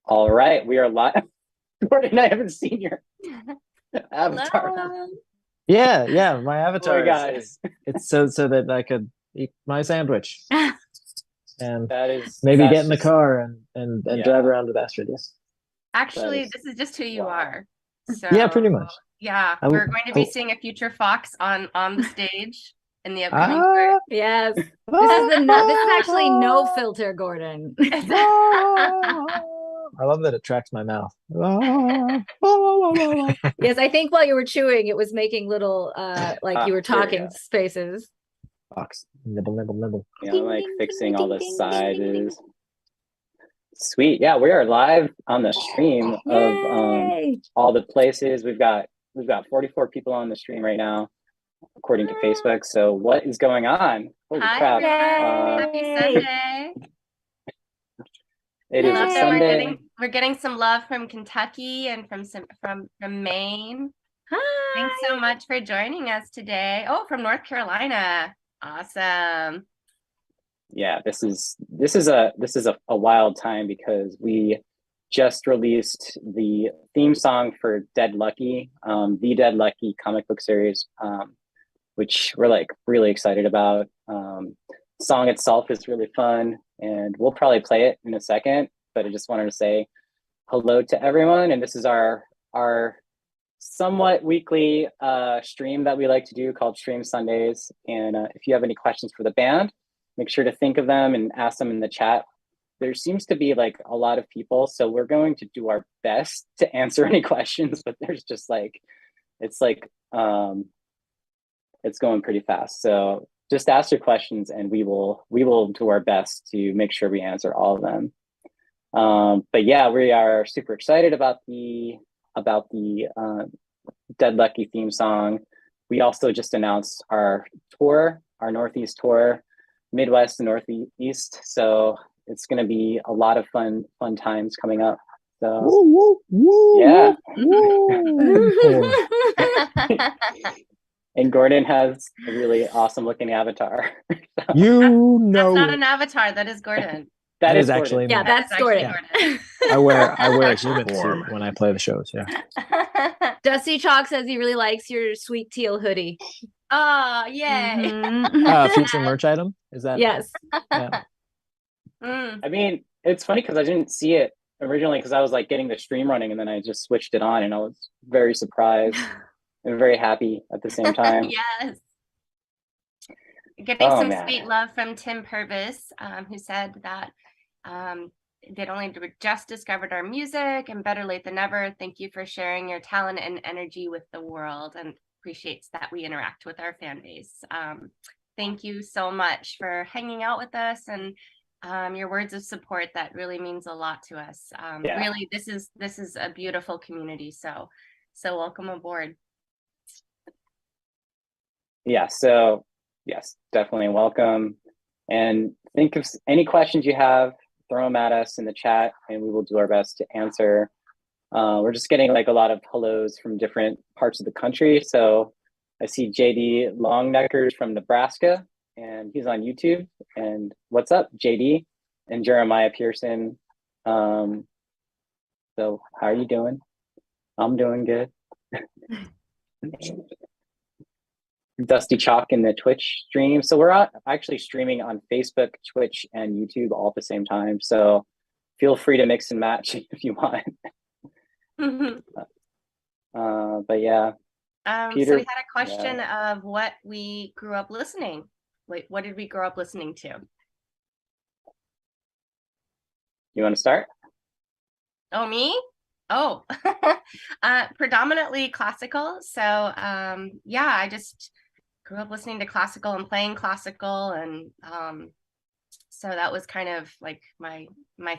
All right, we are live. Gordon, I haven't seen your avatar. Hello. Yeah, my Boy, avatar guys, it's so that I could eat my sandwich and maybe get that's in the just car and drive yeah, around with Astrid. Yes. that Actually, is this is just who you wow. are. So, Yeah, pretty much. yeah, I, we're going to be I, seeing a future Fox on the stage in the upcoming ah, Yes. ah, This is actually no ah, filter, Gordon. tour. ah. I love that it tracks my mouth. Yes, I think while you were chewing, it was making little like you were There we talking go. spaces. Fox, nibble, nibble, nibble. Yeah, I'm Ding, like ding, ding, fixing all ding, the ding, ding, ding, ding. sizes. Sweet. Yeah, we are live on the stream of Yay! all the places. We've got 44 people on the stream right now, according to Facebook. So what is going on? Holy Hi, crap. everyone. Happy Yay! Sunday. It I is a love that Sunday. we're getting some love from Kentucky and from Maine. Thanks so Hi. much for joining us today. Oh, from North Carolina. Awesome. Yeah, this is a wild time because we just released the theme song for Dead Lucky, the Dead Lucky comic book series, which we're like really excited about. Song itself is really fun, and we'll probably play it in a second. But I just wanted to say hello to everyone, and this is our somewhat weekly stream that we like to do called Stream Sundays. And if you have any questions for the band, make sure to think of them and ask them in the chat. There seems to be like a lot of people, so we're going to do our best to answer any questions, but there's just like it's like it's going pretty fast. So just ask your questions and we will do our best to make sure we answer all of them. But yeah, we are super excited about the Dead Lucky theme song. We also just announced our tour, our Northeast tour, Midwest and Northeast. So it's going to be a lot of fun times coming up. So Woo, woo, yeah. woo. And Gordon has a really awesome looking avatar. You That's know not it. an avatar. That is Gordon. That is actually Yeah, me. that's actually Gordon. Gordon. I wear a Actual human form. suit when I play the shows. Yeah. Dusty Chalk says he really likes your sweet teal hoodie. Oh, yay. Mhm. Future merch item. Is that? Yes. Yeah. I mean, it's funny because I didn't see it originally because I was like getting the stream running and then I just switched it on and I was very surprised and very happy at the same time. Yes. Getting Oh, some man. sweet love from Tim Purvis, who said that they'd only just discovered our music and better late than never. Thank you for sharing your talent and energy with the world and appreciates that we interact with our fan base. Thank you so much for hanging out with us and your words of support. That really means a lot to us. Yeah. Really, this is a beautiful community. So welcome aboard. Yeah, so yes, definitely welcome. And think of any questions you have, throw them at us in the chat and we will do our best to answer. We're just getting like a lot of hellos from different parts of the country. So I see JD Longneckers from Nebraska and he's on YouTube. And what's up, JD? And Jeremiah Pearson. So how are you doing? I'm doing good. Dusty Chalk in the Twitch stream. So we're actually streaming on Facebook, Twitch, and YouTube all at the same time. So feel free to mix and match if you want. But yeah. Peter, so we had a question of what we grew up listening. Wait, what did we grow up listening to? You want to start? Oh, me? Oh, predominantly classical. So yeah, I just grew up listening to classical and playing classical, and so that was kind of like my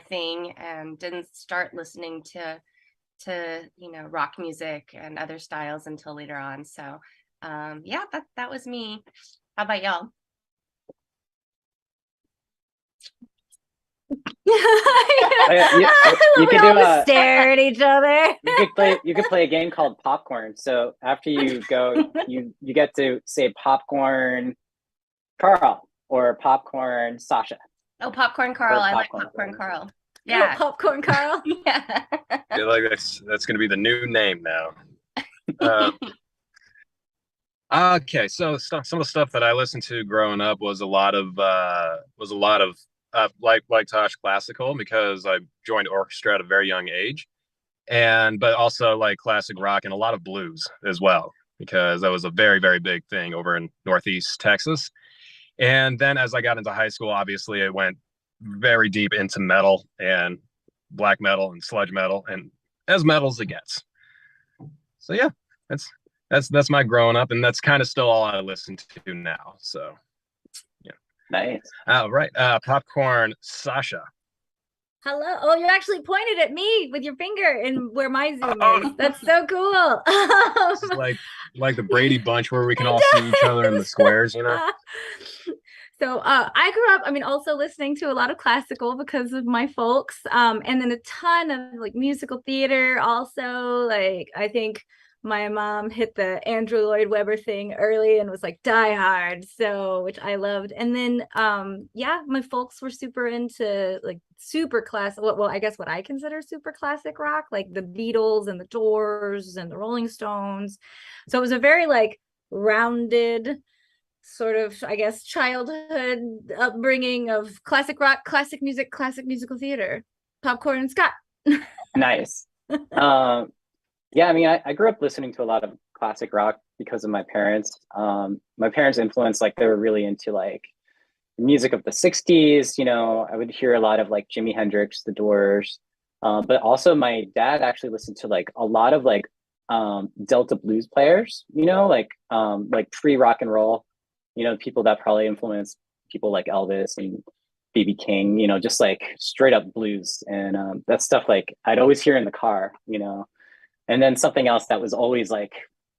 thing, and didn't start listening to rock music and other styles until later on. So yeah, that was me. How about y'all? We all stare at each other. You could play a game called Popcorn. So after you go, you get to say Popcorn Carl or Popcorn Sasha. Oh, Popcorn Carl. I like Popcorn Carl. Yeah. Popcorn Carl. Yeah. I feel like that's going to be the new name now. Okay, so some of the stuff that I listened to growing up was a lot of like Tosh classical, because I joined orchestra at a very young age, but also like classic rock and a lot of blues as well, because that was a very, very big thing over in Northeast Texas. And then as I got into high school, obviously I went very deep into metal and black metal and sludge metal, and as metal as it gets. So yeah, that's my growing up, and that's kind of still all I listen to now. So yeah. Nice. All right. Popcorn Sasha. Hello. Oh, you actually pointed at me with your finger and where my Zoom is. That's so cool. It's like the Brady Bunch where we can all see each other in the squares, you know? So I grew up, I mean, also listening to a lot of classical because of my folks, and then a ton of like musical theater also. Like I think my mom hit the Andrew Lloyd Webber thing early and was like Die Hard, so which I loved. And then yeah, my folks were super into like super classic, well, I guess what I consider super classic rock, like the Beatles and the Doors and the Rolling Stones. So it was a very like rounded sort of, I guess, childhood upbringing of classic rock, classic music, classic musical theater. Popcorn and Scott. Nice. Yeah, I mean, I grew up listening to a lot of classic rock because of my parents. My parents' influence, like they were really into like music of the 60s. You know, I would hear a lot of like Jimi Hendrix, The Doors, but also my dad actually listened to like a lot of like Delta blues players, you know, like pre-rock and roll, you know, people that probably influenced people like Elvis and B.B. King, you know, just like straight up blues. And that stuff like I'd always hear in the car, you know. And then something else that was always like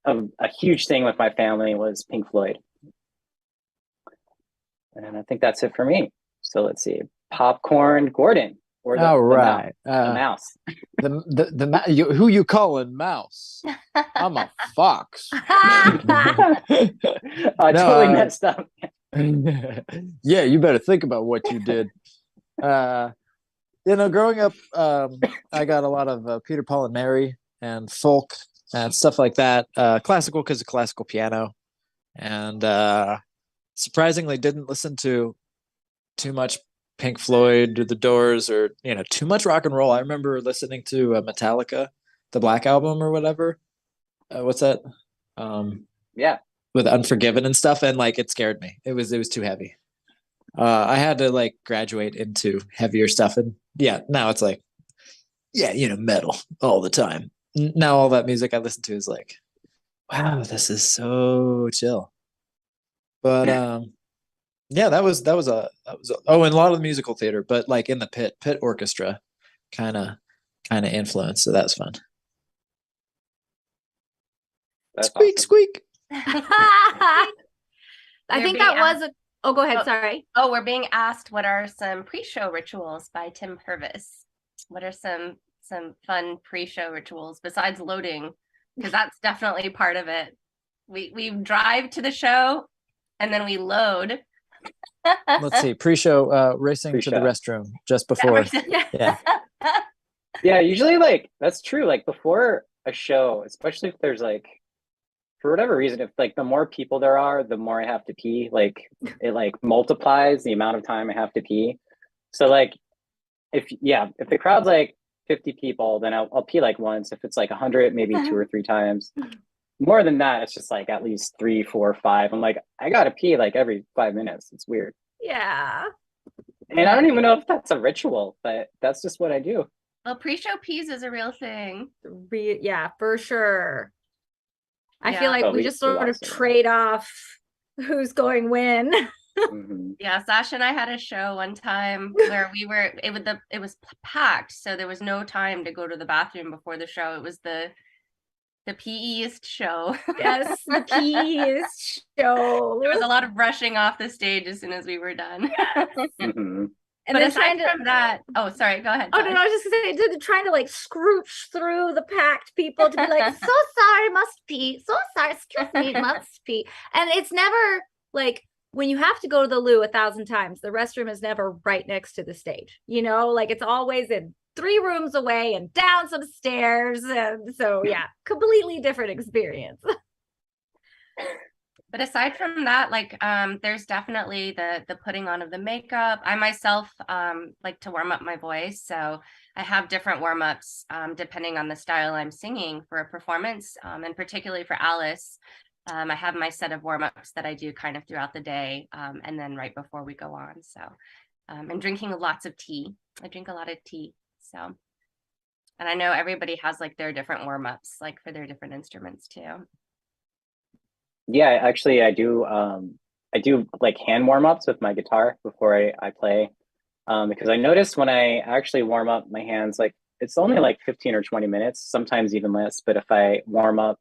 a huge thing with my family was Pink Floyd. And I think that's it for me. So let's see, Popcorn Gordon, or the, All right. the mouse. Who you calling mouse? I'm a fox. I totally messed up. Yeah, you better think about what you did. You know, growing up, I got a lot of Peter, Paul, and Mary and folk and stuff like that. Classical because of classical piano, and surprisingly didn't listen to too much Pink Floyd or the Doors or, you know, too much rock and roll. I remember listening to Metallica, the Black Album or whatever. What's that? Yeah, with Unforgiven and stuff, and like it scared me. It was too heavy. I had to like graduate into heavier stuff, and yeah, now it's like, yeah, you know, metal all the time. Now all that music I listen to is like, wow, this is so chill. But yeah, that was oh, and a lot of the musical theater, but like in the pit orchestra kind of influence, so that's fun. that's Squeak awesome. squeak. I They're think being that was a, oh, go ahead, sorry. Oh, we're being asked what are some pre-show rituals by Tim Purvis. What are some fun pre-show rituals besides loading? Because that's definitely part of it. We drive to the show and then we load. Let's see, pre-show, racing to the restroom just before. Yeah. Yeah, usually like that's true. Like before a show, especially if there's like, for whatever reason, if like the more people there are, the more I have to pee. Like it like multiplies the amount of time I have to pee. So like if the crowd's like 50 people, then I'll pee like once. If it's like 100, maybe 2 or 3 times. More than that, it's just like at least 3, 4, 5. I'm like, I gotta pee like every 5 minutes. It's weird. Yeah. And I don't even know if that's a ritual, but that's just what I do. Well, pre-show peas is a real thing. Yeah, for sure. I Yeah. feel like Oh, we just sort of trade off who's going when. Mhm. Yeah, Sasha and I had a show one time where it was packed, so there was no time to go to the bathroom before the show. It was the PEist show. Yes, the PEist show. There was a lot of rushing off the stage as soon as we were done. Mhm. And But then aside from that, oh, sorry, go ahead. Oh, no, I was just gonna say, they're trying to like scrooch through the packed people to be like, so sorry, must pee. So sorry, excuse me, must pee. And it's never like when you have to go to the loo 1,000 times, the restroom is never right next to the stage, you know, like it's always in 3 rooms away and down some stairs. And so, yeah, completely different experience. But aside from that, like there's definitely the putting on of the makeup. I myself like to warm up my voice. So I have different warm-ups depending on the style I'm singing for a performance. And particularly for Alice, I have my set of warm-ups that I do kind of throughout the day and then right before we go on. So and drinking lots of tea. I drink a lot of tea. So, and I know everybody has like their different warm-ups, like for their different instruments too. Yeah, actually, I do like hand warm-ups with my guitar before I play, because I notice when I actually warm up my hands, like it's only like 15 or 20 minutes, sometimes even less. But if I warm up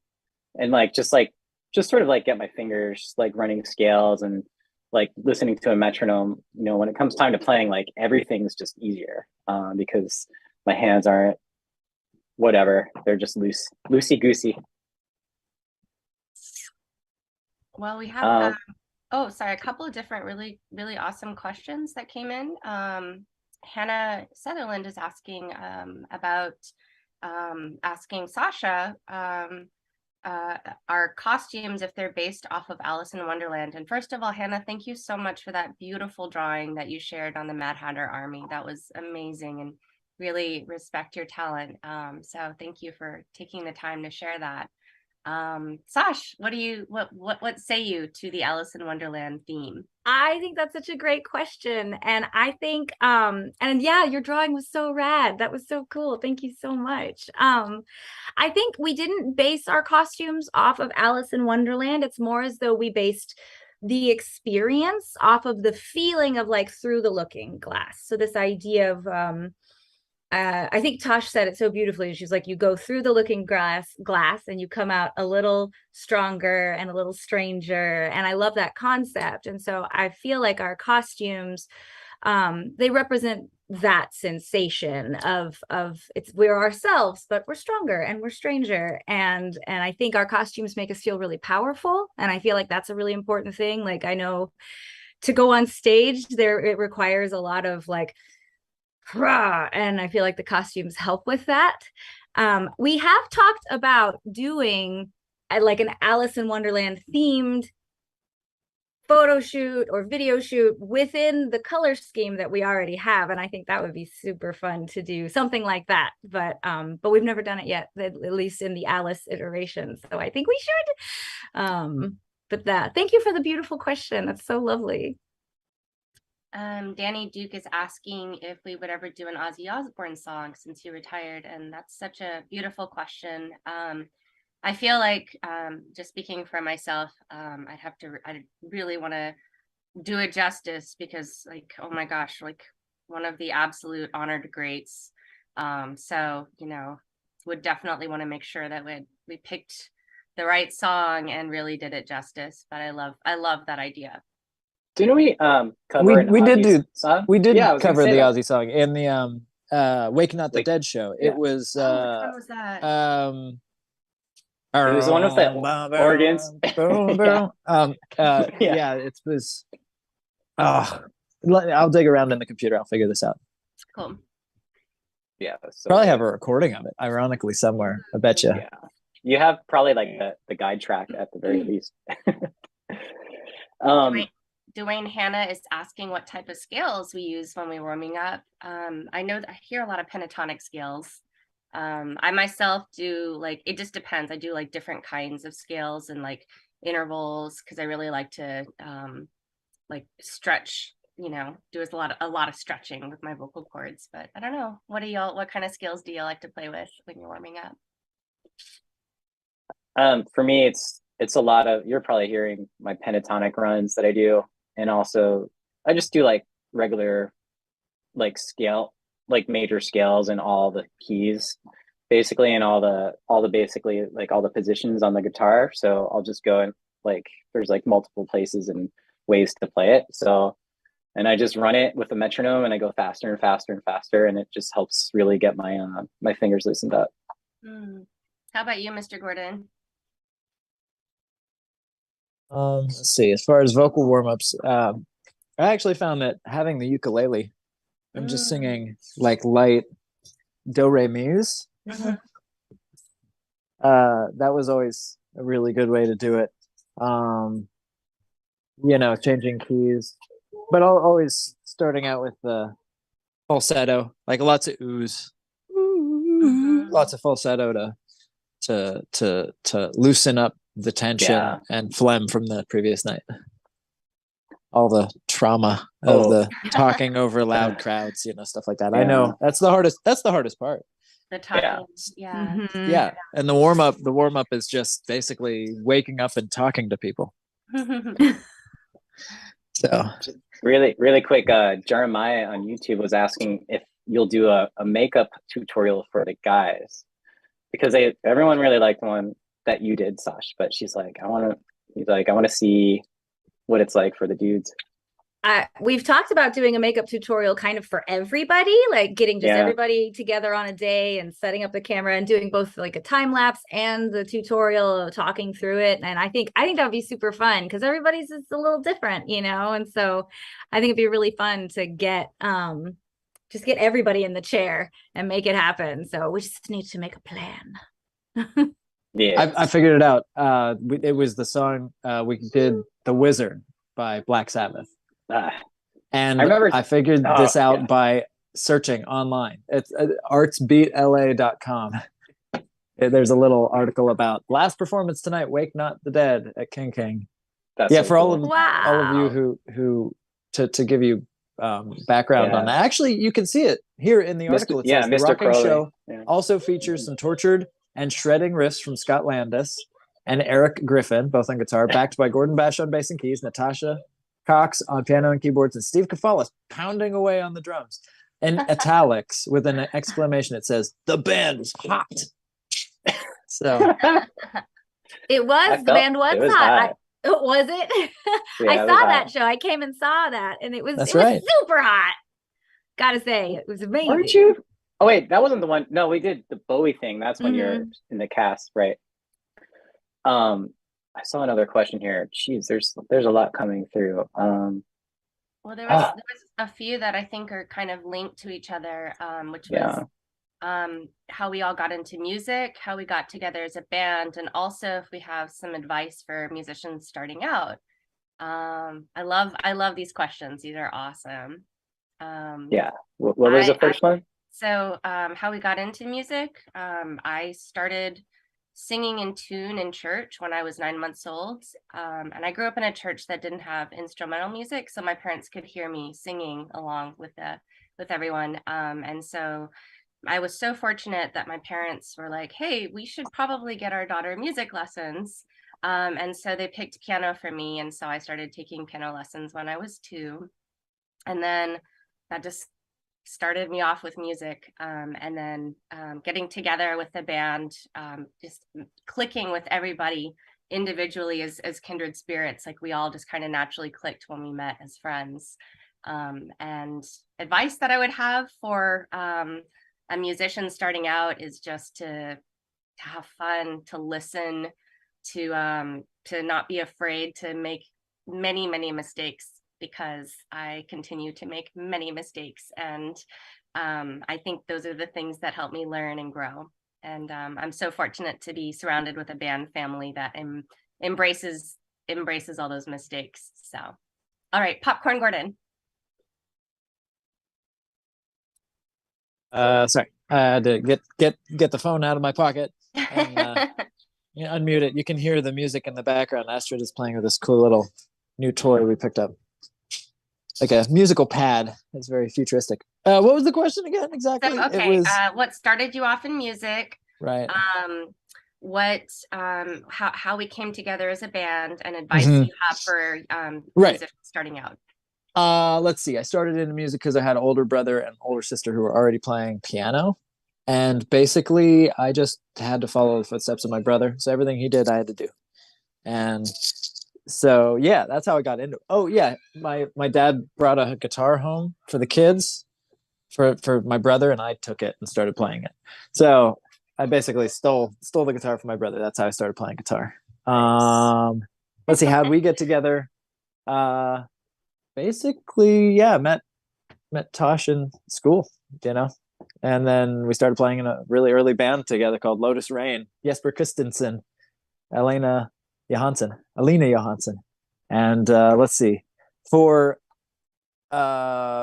and just sort of like get my fingers like running scales and like listening to a metronome, you know, when it comes time to playing, like everything's just easier, because my hands aren't whatever, they're just loosey goosey. Well, we have oh, sorry, a couple of different really, really awesome questions that came in. Hannah Sutherland is asking about asking Sasha our costumes if they're based off of Alice in Wonderland. And first of all, Hannah, thank you so much for that beautiful drawing that you shared on the Mad Hatter Army. That was amazing and really respect your talent. So thank you for taking the time to share that. Sash, what say you to the Alice in Wonderland theme? I think that's such a great question. And I think, and yeah, your drawing was so rad. That was so cool. Thank you so much. I think we didn't base our costumes off of Alice in Wonderland. It's more as though we based the experience off of the feeling of like through the looking glass. So this idea of, I think Tosh said it so beautifully. She's like, you go through the looking glass and you come out a little stronger and a little stranger. And I love that concept. And so I feel like our costumes, they represent that sensation of we're ourselves, but we're stronger and we're stranger. And I think our costumes make us feel really powerful. And I feel like that's a really important thing. Like I know to go on stage there, it requires a lot of like, and I feel like the costumes help with that. We have talked about doing like an Alice in Wonderland themed photo shoot or video shoot within the color scheme that we already have, and I think that would be super fun to do something like that. But we've never done it yet, at least in the Alice iteration. So I think we should. But thank you for the beautiful question. That's so lovely. Danny Duke is asking if we would ever do an Ozzy Osbourne song since he retired, and that's such a beautiful question. I feel like just speaking for myself, I really want to do it justice because like, oh my gosh, like one of the absolute honored greats. So, you know, would definitely want to make sure that we picked the right song and really did it justice. But I love that idea. Didn't we cover we did do song? we did Yeah, cover the that. Ozzy song in the Waking Not the Dead show. Yeah. It was Which one was that? It was the one with the organs. Yeah, it was. I'll dig around in the computer. I'll figure this out. Cool. Yeah, so Probably have a recording of it, ironically, somewhere. I bet you. Yeah, you have probably like the guide track at the very least. Dwayne Hannah is asking what type of scales we use when we're warming up. I know that I hear a lot of pentatonic scales. I myself do like, it just depends. I do like different kinds of scales and like intervals because I really like to like stretch, you know, do a lot of stretching with my vocal cords. But I don't know, what kind of scales do you like to play with when you're warming up? For me, it's a lot of, you're probably hearing my pentatonic runs that I do. And also I just do like regular, like scale, like major scales and all the keys basically, and all the basically like all the positions on the guitar. So I'll just go and like, there's like multiple places and ways to play it. So, and I just run it with a metronome and I go faster and faster and faster. And it just helps really get my, my fingers loosened up. How about you, Mr. Gordon? Let's see. As far as vocal warm-ups, I actually found that having the ukulele and just singing like light do re mi's, that was always a really good way to do it. Changing keys, but always starting out with the falsetto, like lots of oohs, lots of falsetto to loosen up the tension Yeah. and phlegm from the previous night. All the trauma of the talking over loud crowds, stuff like that. I know that's the hardest part. The talking, yeah. Mhm. Yeah. And the warm up is just basically waking up and talking to people. So Really, really quick, Jeremiah on YouTube was asking if you'll do a makeup tutorial for the guys, because everyone really liked the one that you did, Sash, but he's like, I want to see what it's like for the dudes. We've talked about doing a makeup tutorial kind of for everybody, like getting just everybody together on a day and setting up the camera and doing both like a time lapse and the tutorial, talking through it. And I think that would be super fun because everybody's is a little different, and so I think it'd be really fun to get just get everybody in the chair and make it happen. So we just need to make a plan. Yeah, I figured it out. It was the song we did, "The Wizard" by Black Sabbath. And I figured this out by searching online. It's artsbeatla.com. There's a little article about last performance tonight, Wake Not the Dead at King King. That's so for cool. all of you who to give you background on that. Actually, you can see it here in the article. It says the Mr. Rocking Crowley. Show also features some tortured and shredding riffs from Scott Landis and Eric Griffin, both on guitar, backed by Gordon Bash on bass and keys, Natasha Cox on piano and keyboards, and Steve Kafalis pounding away on the drums. In italics with an exclamation, it says, "The band was hot." So the band was hot. Was it? Yeah, I saw that show. I came and saw that, and it was super hot. Gotta say, it was amazing. Weren't you? Oh wait, that wasn't the one. No, we did the Bowie thing. That's when you're in the cast, right? I saw another question here. Jeez, there's a lot coming through. Well, there was a few that I think are kind of linked to each other, which was how we all got into music, how we got together as a band, and also if we have some advice for musicians starting out. I love these questions. These are awesome. What was the first one? So how we got into music. I started singing in tune in church when I was 9 months old. And I grew up in a church that didn't have instrumental music, so my parents could hear me singing along with everyone. And so I was so fortunate that my parents were like, hey, we should probably get our daughter music lessons. And so they picked piano for me. And so I started taking piano lessons when I was 2. And then that just started me off with music, and then getting together with the band, just clicking with everybody individually as kindred spirits. Like we all just kind of naturally clicked when we met as friends. And advice that I would have for a musician starting out is just to have fun, to listen, to not be afraid to make many mistakes, because I continue to make many mistakes. And I think those are the things that help me learn and grow. And I'm so fortunate to be surrounded with a band family that embraces all those mistakes. So, all right, Popcorn Gordon. Sorry, I had to get the phone out of my pocket and unmute it. You can hear the music in the background. Astrid is playing with this cool little new toy we picked up. Like a musical pad. It's very futuristic. What was the question again? Exactly. So, okay. It was, what started you off in music? Right. How we came together as a band, and advice you have for musicians starting out. Let's see. I started into music because I had an older brother and older sister who were already playing piano. And basically, I just had to follow the footsteps of my brother. So everything he did, I had to do. And so, yeah, that's how I got into it. Oh, yeah. My dad brought a guitar home for the kids, for my brother, and I took it and started playing it. So I basically stole the guitar from my brother. That's how I started playing guitar. let's see, how'd we get together? Basically, yeah, met Tosh in school, you know, and then we started playing in a really early band together called Lotus Rain. Jesper Christensen, Alina Johansson, and let's see, for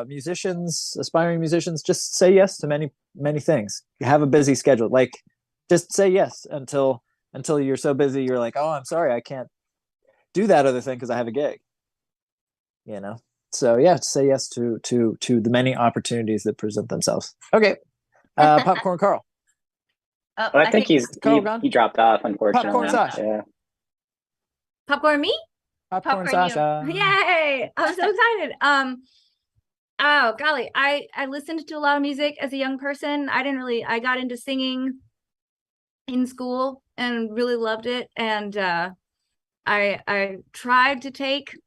musicians, aspiring musicians, just say yes to many things. You have a busy schedule, like just say yes until you're so busy you're like, oh, I'm sorry, I can't do that other thing because I have a gig, you know. So yeah, say yes to the many opportunities that present themselves. Okay. Popcorn Carl. Oh, Well, I think Carl gone? he dropped off, unfortunately. Popcorn Sash. Yeah. Popcorn me? Popcorn Popcorn you. Sasha. Yay! I'm so excited. Oh golly, I listened to a lot of music as a young person. I got into singing in school and really loved it. And I tried to take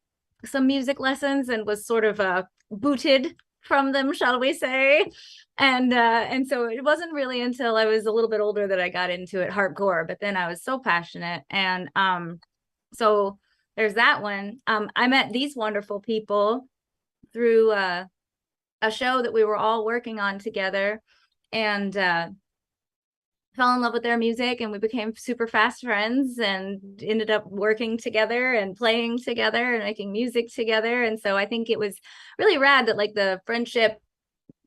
some music lessons and was sort of booted from them, shall we say. And so it wasn't really until I was a little bit older that I got into it hardcore, but then I was so passionate. And so there's that one. I met these wonderful people through a show that we were all working on together, and fell in love with their music, and we became super fast friends and ended up working together and playing together and making music together. And so I think it was really rad that like the friendship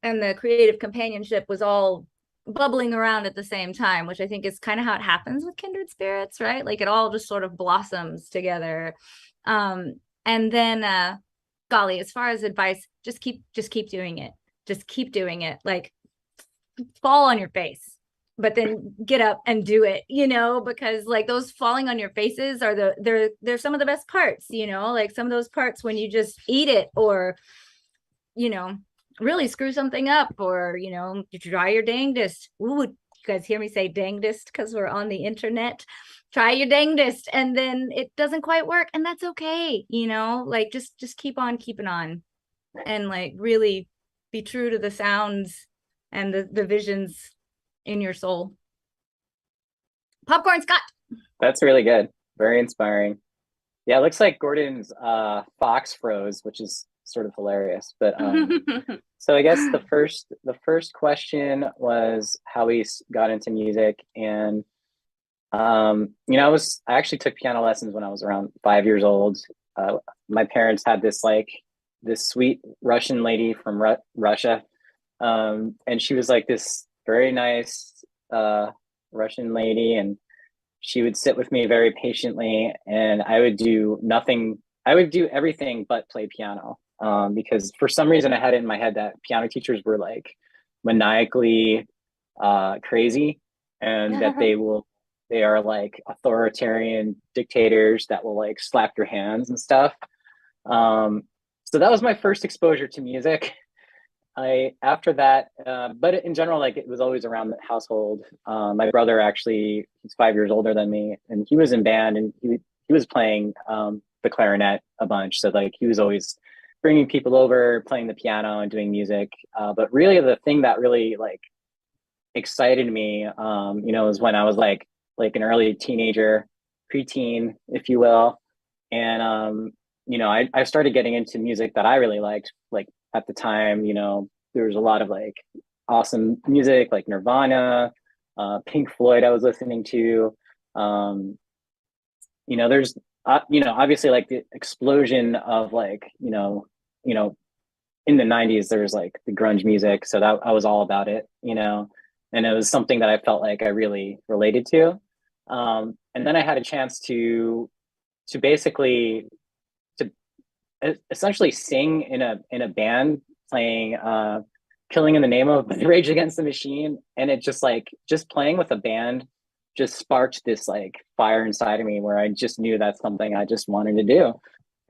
and the creative companionship was all bubbling around at the same time, which I think is kind of how it happens with kindred spirits, right? Like it all just sort of blossoms together. And then golly, as far as advice, just keep doing it. Just keep doing it. Like fall on your face, but then get up and do it, you know, because like those falling on your faces are they're some of the best parts, you know, like some of those parts when you just eat it or, you know, really screw something up, or, you know, you try your dangdest. Ooh, you guys hear me say dangdest because we're on the internet. Try your dangdest and then it doesn't quite work, and that's okay, you know, like just keep on keeping on and like really be true to the sounds and the visions in your soul. Popcorn Scott. That's really good. Very inspiring. Yeah, it looks like Gordon's fox froze, which is sort of hilarious. But so I guess the first question was how we got into music, and you know, I actually took piano lessons when I was around 5 years old. My parents had this sweet Russian lady from Russia, and she was like this very nice Russian lady, and she would sit with me very patiently, and I would do everything but play piano, because for some reason I had it in my head that piano teachers were like maniacally crazy, and that they are like authoritarian dictators that will like slap your hands and stuff. So that was my first exposure to music. After that, but in general, like it was always around the household. My brother actually, he's 5 years older than me, and he was in band, and he was playing the clarinet a bunch. So like he was always bringing people over, playing the piano and doing music. But really the thing that really like excited me, you know, was when I was like an early teenager, preteen, if you will. And, you know, I started getting into music that I really liked. Like at the time, you know, there was a lot of like awesome music like Nirvana, Pink Floyd I was listening to. You know, there's, you know, obviously like the explosion of like, you know, in the 90s, there was like the grunge music. So that I was all about it, you know, and it was something that I felt like I really related to. And then I had a chance to basically essentially sing in a band playing Killing in the Name of Rage Against the Machine, and it just playing with a band just sparked this like fire inside of me where I just knew that's something I just wanted to do.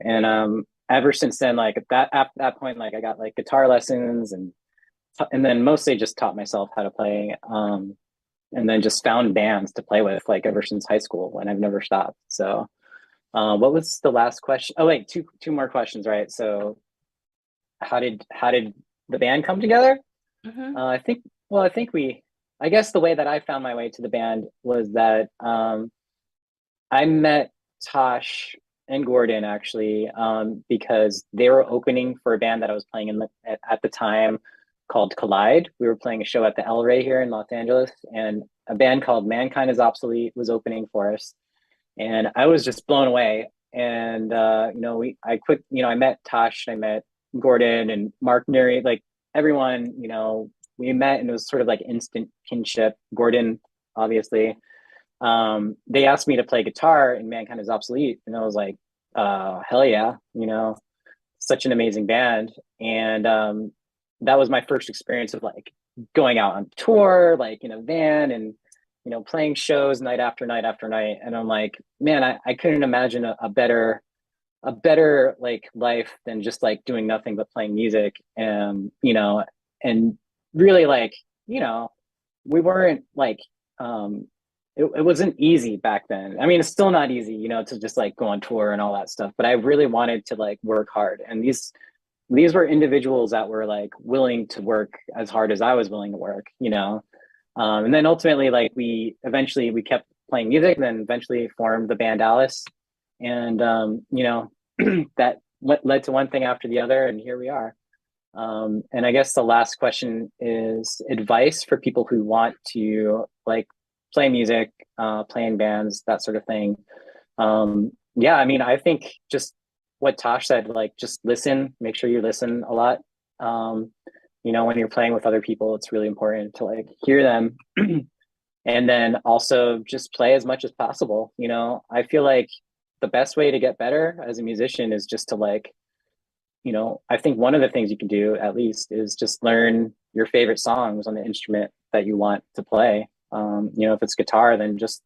And ever since then, like at that point, like I got like guitar lessons and then mostly just taught myself how to play, and then just found bands to play with like ever since high school, and I've never stopped. So what was the last question? Oh wait, two more questions, right? So how did the band come together? Mhm. I guess the way that I found my way to the band was that I met Tosh and Gordon actually, because they were opening for a band that I was playing in at the time called Collide. We were playing a show at the El Rey here in Los Angeles, and a band called Mankind is Obsolete was opening for us, and I was just blown away. And I met Tosh, I met Gordon and Mark Neri, like everyone, we met, and it was sort of like instant kinship. Gordon, obviously, they asked me to play guitar in Mankind is Obsolete, and I was like, hell yeah, such an amazing band. And that was my first experience of like going out on tour, like in a van, and playing shows night after night after night. And I'm like, man, I couldn't imagine a better like life than just like doing nothing but playing music. And and really, like, we weren't like it wasn't easy back then. I mean, it's still not easy, to just like go on tour and all that stuff, but I really wanted to like work hard. And these were individuals that were like willing to work as hard as I was willing to work, and then ultimately, like, we kept playing music, and then eventually formed the band Alice. And that led to one thing after the other, and here we are. And I guess the last question is advice for people who want to like play music, play in bands, that sort of thing. Yeah, I mean, I think just what Tosh said, like, just listen, make sure you listen a lot. When you're playing with other people, it's really important to like hear them. And then also just play as much as possible. I feel like the best way to get better as a musician is just to like, I think one of the things you can do at least is just learn your favorite songs on the instrument that you want to play. If it's guitar, then just,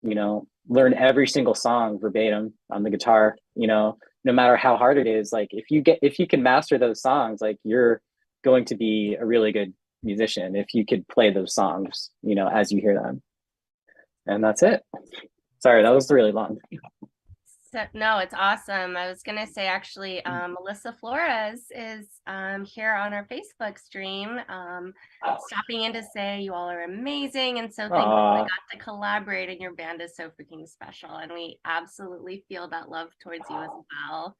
learn every single song verbatim on the guitar, no matter how hard it is. Like, if you can master those songs, like, you're going to be a really good musician if you could play those songs, as you hear them. And that's it. Sorry, that was really long. So, no, it's awesome. I was going to say, actually, Melissa Flores is here on our Facebook stream, stopping in to say you all are amazing and so thankful I got to collaborate, and your band is so freaking special, and we absolutely feel that love towards you as well.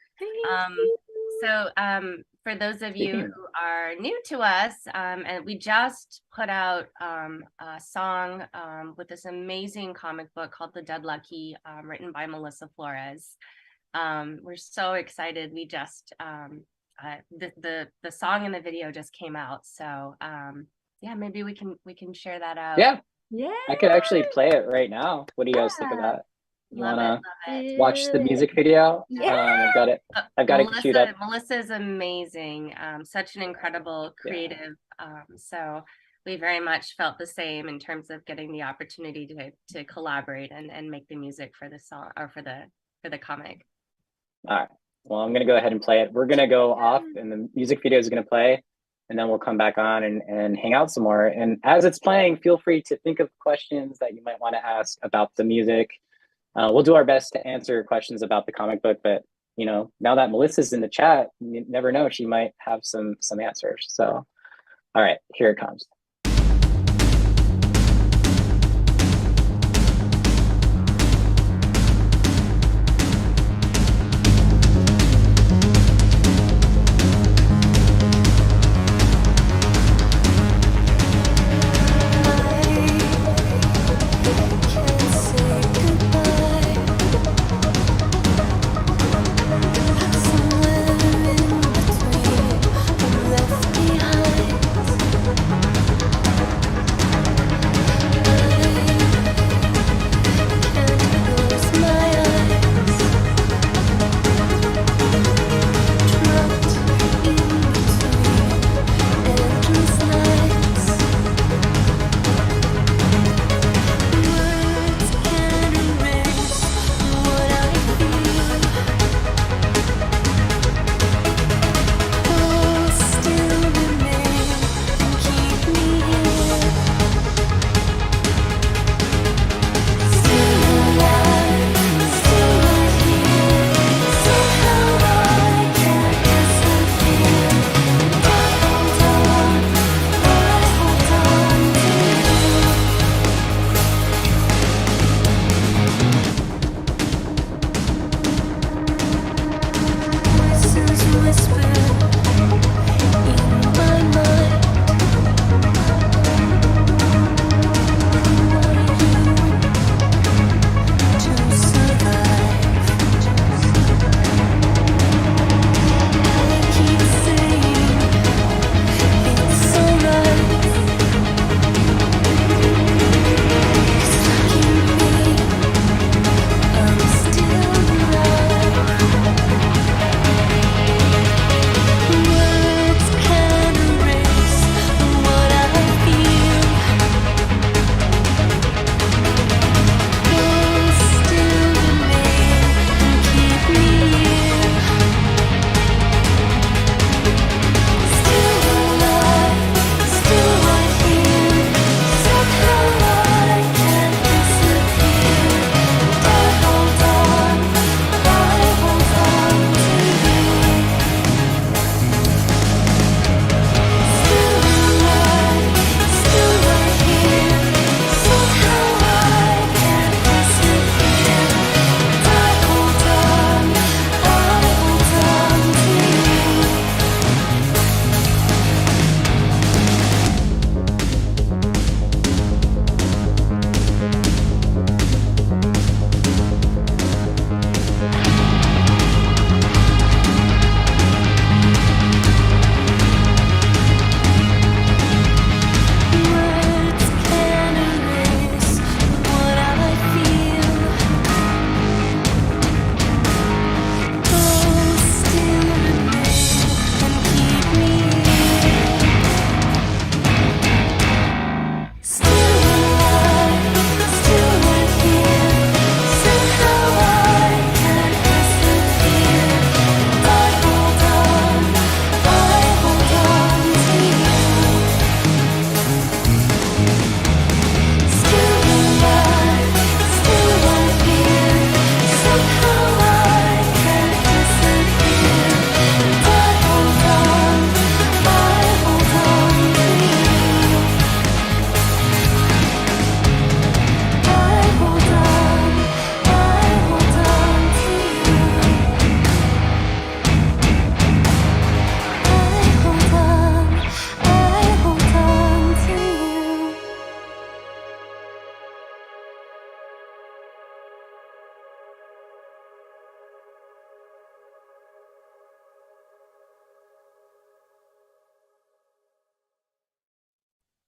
So for those of you who are new to us, and we just put out a song with this amazing comic book called The Dead Lucky, written by Melissa Flores. We're so excited. We just the song and the video just came out. So yeah, maybe we can share that out. Yeah, Yeah. I could actually play it right now. What do you guys think of that? You wanna watch the music video? Yeah. I've got it queued up. Melissa is amazing. Such an incredible creative. So we very much felt the same in terms of getting the opportunity to collaborate and make the music for the song, or for the comic. All right. Well, I'm gonna go ahead and play it. We're gonna go off, and the music video is gonna play, and then we'll come back on and hang out some more. And as it's playing, feel free to think of questions that you might want to ask about the music. We'll do our best to answer questions about the comic book, but now that Melissa's in the chat, you never know, she might have some answers. So, all right, here it comes. Somewhere in between, I'm left behind.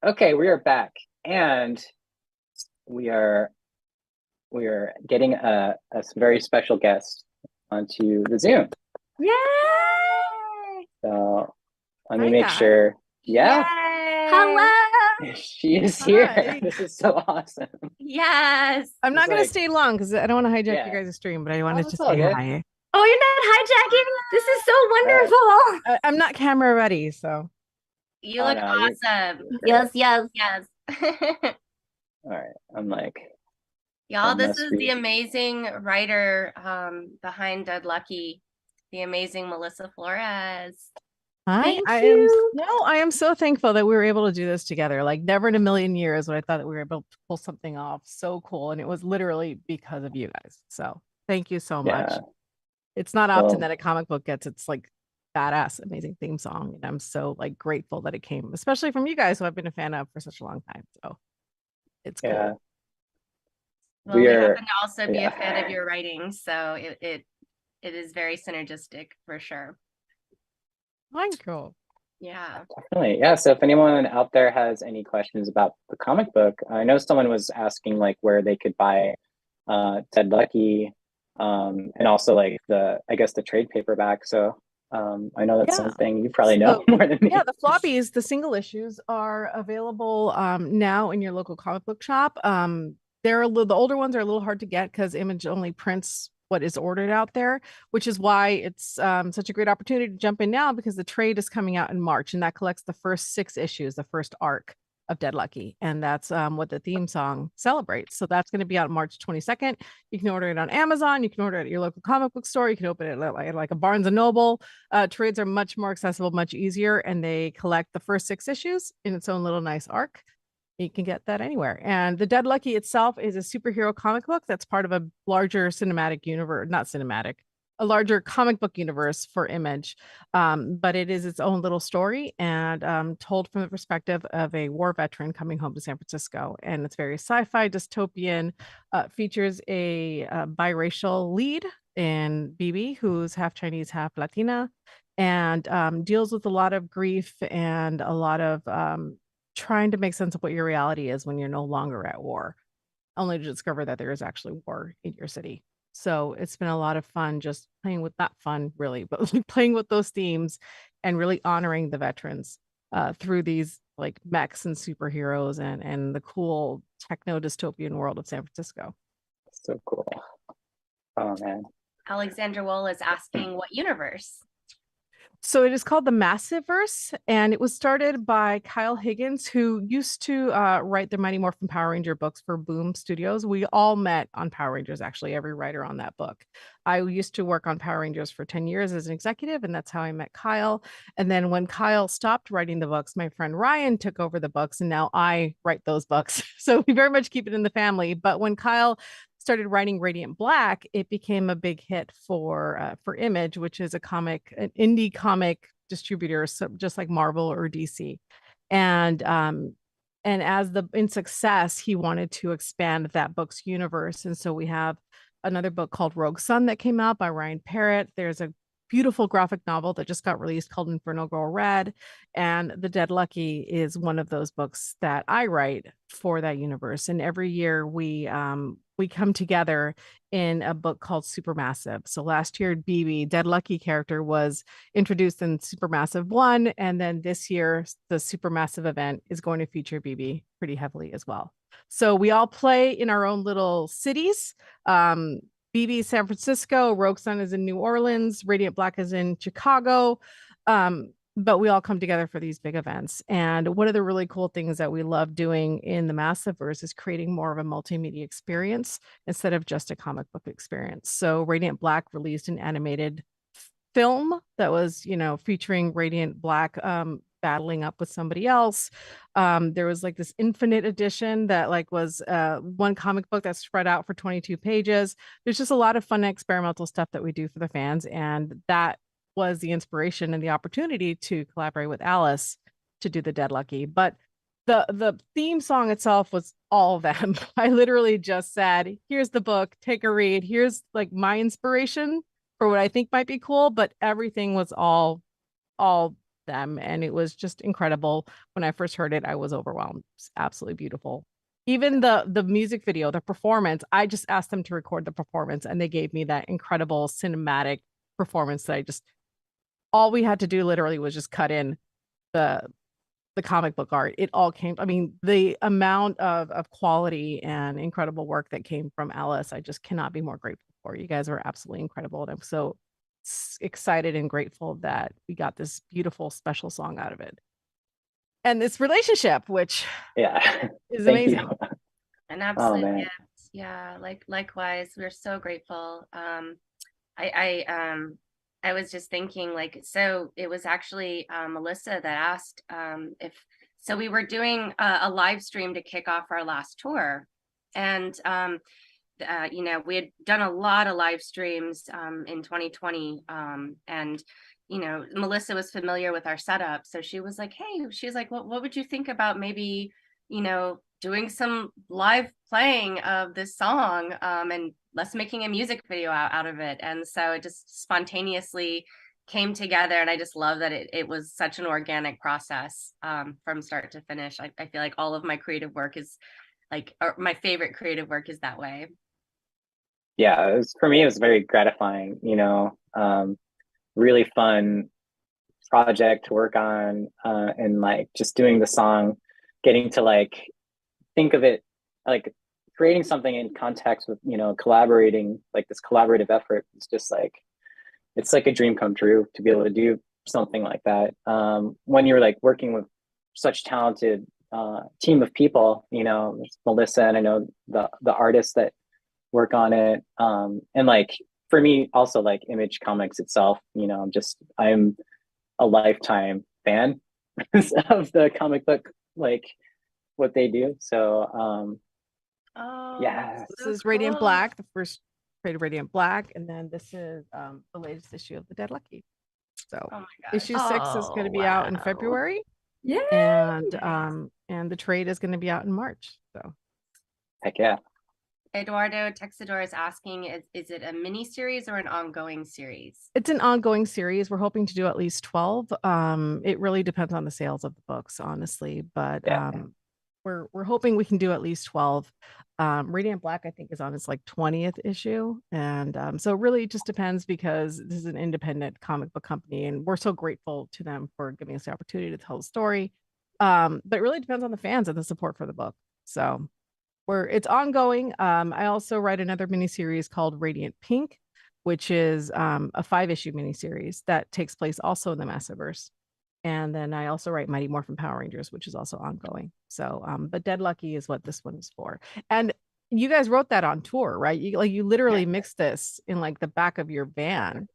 Okay, we are back, and we are getting a very special guest onto the Zoom. Yay! So let me Hi, make guys. sure. Yeah, Yay! Hello. she is here. Hi. This is so awesome. Yes. I'm not It's going like- to stay long because I don't want to hijack Yeah. your guys' stream, but I wanted that's to all say good. hi. Oh, you're not hijacking? This is so wonderful. I'm not camera ready, so You Oh, look no, you're awesome. great. Yes, yes. Yes. All right. I'm like, Y'all, That this must is be- the amazing writer behind Dead Lucky, the amazing Melissa Flores. hi. Thank I you. I am so thankful that we were able to do this together. Like never in a million years would I thought that we were able to pull something off so cool, and it was literally because of you guys. So thank you so much. yeah. It's not often Well- that a comic book gets its like badass, amazing theme song, and I'm so like grateful that it came, especially from you guys who I've been a fan of for such a long time. So it's cool. Yeah. Well, We we are- happen to also be a yeah. fan of your writing, so it is very synergistic for sure. Thank you. Yeah. Definitely. Yeah. So if anyone out there has any questions about the comic book, I know someone was asking like where they could buy Dead Lucky, and also like I guess the trade paperback. So I know that's Yeah. something you probably know So, more than me. Yeah, the floppies, the single issues are available now in your local comic book shop. They're the older ones are a little hard to get because Image only prints what is ordered out there, which is why it's such a great opportunity to jump in now because the trade is coming out in March and that collects the first 6 issues, the first arc of Dead Lucky. And that's what the theme song celebrates. So that's going to be out March 22nd. You can order it on Amazon. You can order it at your local comic book store. You can open it at like a Barnes and Noble. Trades are much more accessible, much easier, and they collect the first 6 issues in its own little nice arc. You can get that anywhere. And the Dead Lucky itself is a superhero comic book that's part of a larger cinematic universe, not cinematic, a larger comic book universe for Image. But it is its own little story and told from the perspective of a war veteran coming home to San Francisco. And it's very sci-fi, dystopian, features a biracial lead in Bibi, who's half Chinese, half Latina, and deals with a lot of grief and a lot of trying to make sense of what your reality is when you're no longer at war, only to discover that there is actually war in your city. So it's been a lot of fun just playing with, not fun really, but playing with those themes and really honoring the veterans through these like mechs and superheroes and the cool techno dystopian world of San Francisco. So cool. Oh man. Alexandra Wool is asking what universe? So it is called the Massiverse, and it was started by Kyle Higgins, who used to write the Mighty Morphin Power Ranger books for Boom Studios. We all met on Power Rangers, actually, every writer on that book. I used to work on Power Rangers for 10 years as an executive, and that's how I met Kyle. And then when Kyle stopped writing the books, my friend Ryan took over the books, and now I write those books. So we very much keep it in the family. But when Kyle started writing Radiant Black, it became a big hit for Image, which is an indie comic distributor, so just like Marvel or DC. And as in success, he wanted to expand that book's universe. And so we have another book called Rogue Sun that came out by Ryan Parrott. There's a beautiful graphic novel that just got released called Inferno Girl Red, and The Dead Lucky is one of those books that I write for that universe. And every year we come together in a book called Supermassive. So last year, Bibi, Dead Lucky character, was introduced in Supermassive 1, and then this year the Supermassive event is going to feature Bibi pretty heavily as well. So we all play in our own little cities. Bibi San Francisco, Rogue Sun is in New Orleans, Radiant Black is in Chicago. But we all come together for these big events. And one of the really cool things that we love doing in the Massiverse is creating more of a multimedia experience instead of just a comic book experience. So Radiant Black released an animated film that was, featuring Radiant Black battling up with somebody else. There was like this infinite edition that was one comic book that's spread out for 22 pages. There's just a lot of fun experimental stuff that we do for the fans, and that was the inspiration and the opportunity to collaborate with Alice to do the Dead Lucky. But the theme song itself was all of them. I literally just said, here's the book, take a read, here's like my inspiration for what I think might be cool, but everything was all them, and it was just incredible. When I first heard it, I was overwhelmed. It's absolutely beautiful. Even the music video, the performance, I just asked them to record the performance, and they gave me that incredible cinematic performance that all we had to do literally was just cut in the comic book art. It all came, I mean, the amount of quality and incredible work that came from Alice, I just cannot be more grateful for. You guys were absolutely incredible, and I'm so excited and grateful that we got this beautiful special song out of it. And this relationship, which Yeah. is Thank amazing. you. An Oh absolute man. gift. Yeah, likewise. We're so grateful. I was just thinking, like, so it was actually Melissa that asked if so we were doing a live stream to kick off our last tour, and you know, we had done a lot of live streams in 2020, and you know, Melissa was familiar with our setup, so she was like, hey, she was like, what would you think about maybe, you know, doing some live playing of this song, and let's making a music video out of it. And so it just spontaneously came together, and I just love that it was such an organic process from start to finish. I feel like all of my creative work is like, or my favorite creative work is that way. Yeah, for me, it was very gratifying, really fun project to work on, and like just doing the song, getting to like think of it, like creating something in context with, collaborating, like this collaborative effort. It's just like, it's like a dream come true to be able to do something like that. When you're like working with such talented team of people, Melissa, and I know the artists that work on it, and like for me also, like Image Comics itself, I'm a lifetime fan of the comic book, like what they do. So Oh, yeah. This so is Radiant cool. Black, the first created Radiant Black, and then this is the latest issue of the Dead Lucky. So Oh my gosh. issue 6 is going to be out in wow. February, Yeah. and the trade is going to be out in March. So Heck yeah. Eduardo Texador is asking, is it a mini series or an ongoing series? it's an ongoing series. We're hoping to do at least 12. It really depends on the sales of the books, honestly, but Yeah. we're hoping we can do at least 12. Radiant Black, I think, is on its like 20th issue, and so it really just depends, because this is an independent comic book company, and we're so grateful to them for giving us the opportunity to tell the story. But it really depends on the fans and the support for the book. So it's ongoing. I also write another miniseries called Radiant Pink, which is a 5-issue miniseries that takes place also in the Massiverse. And then I also write Mighty Morphin Power Rangers, which is also ongoing. So, but Dead Lucky is what this one is for. And you guys wrote that on tour, right? You literally mixed this in like the back of your van,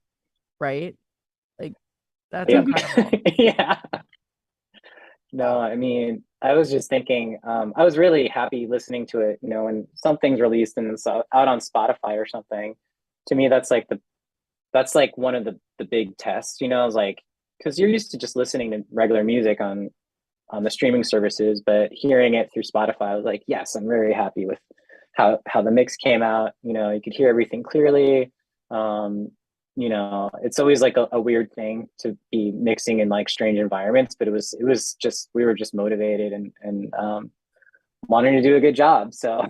right? Like that's Yeah. incredible. Yeah. No, I mean, I was just thinking, I was really happy listening to it, when something's released and it's out on Spotify or something. To me, that's like one of the big tests, is like, because you're used to just listening to regular music on the streaming services, but hearing it through Spotify, I was like, yes, I'm very happy with how the mix came out. You could hear everything clearly. It's always like a weird thing to be mixing in like strange environments, but it was just, we were just motivated and wanting to do a good job. So,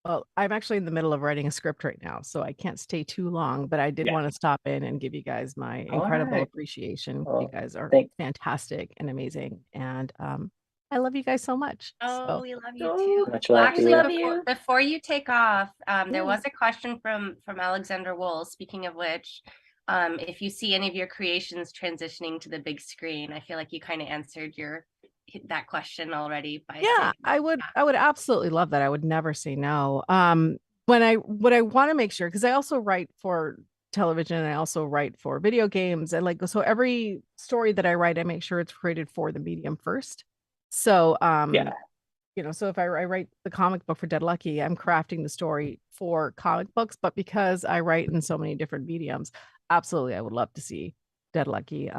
Well, I'm actually in the middle of writing a script right now, so I can't stay too long, but I did Yeah. want to stop in and give you guys my All incredible right. appreciation. You Well, guys are thank- fantastic and amazing. And I love you guys so much. Oh, So we love you Oh, too. much Well, love to actually, you. love before, you. before you take off, there Yeah. was a question from Alexander Wool. Speaking of which, if you see any of your creations transitioning to the big screen, I feel like you kind of answered that question already by yeah, saying, I would absolutely love that. I would never say no. What I want to make sure, because I also write for television and I also write for video games, and like, so every story that I write, I make sure it's created for the medium first. So Yeah. so if I write the comic book for Dead Lucky, I'm crafting the story for comic books, but because I write in so many different mediums, absolutely I would love to see Dead Lucky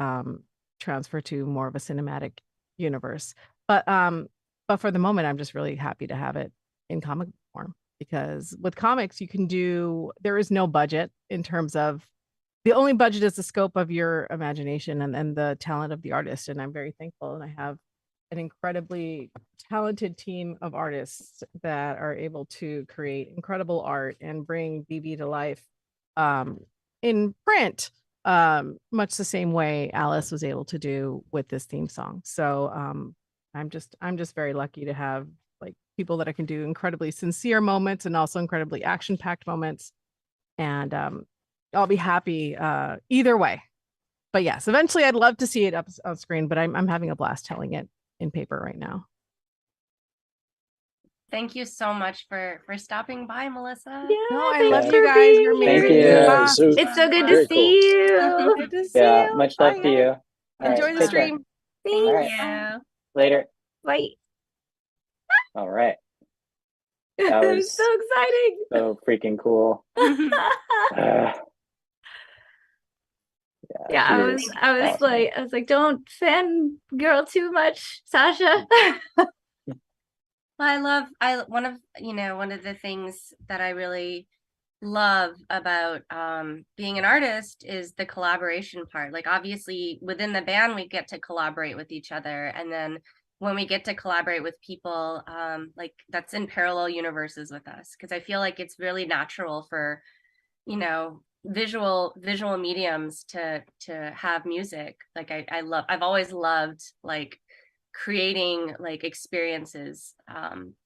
transfer to more of a cinematic universe. But for the moment, I'm just really happy to have it in comic form, because with comics, there is no budget in terms of the only budget is the scope of your imagination and the talent of the artist. And I'm very thankful. And I have an incredibly talented team of artists that are able to create incredible art and bring BB to life in print, much the same way Alice was able to do with this theme song. So I'm just very lucky to have like people that I can do incredibly sincere moments and also incredibly action-packed moments. And I'll be happy either way. But yes, eventually I'd love to see it up on screen, but I'm having a blast telling it in paper right now. Thank you so much for stopping by, Melissa. Yeah, No, I thanks love for you guys. being You're Thank amazing. you. Yeah, so It's so good very to see cool. you. Good to see Yeah, you. much love Bye, to you. guys. All Enjoy right, the take care. stream. Thank All right. you. Later. Bye. All right. That was so exciting. so freaking cool. Uh, Yeah, she I is was awesome. like, don't fan girl too much, Sasha. Well, one of the things that I really love about being an artist is the collaboration part. Like obviously within the band we get to collaborate with each other, and then when we get to collaborate with people like that's in parallel universes with us, because I feel like it's really natural for visual mediums to have music. Like I've always loved like creating like experiences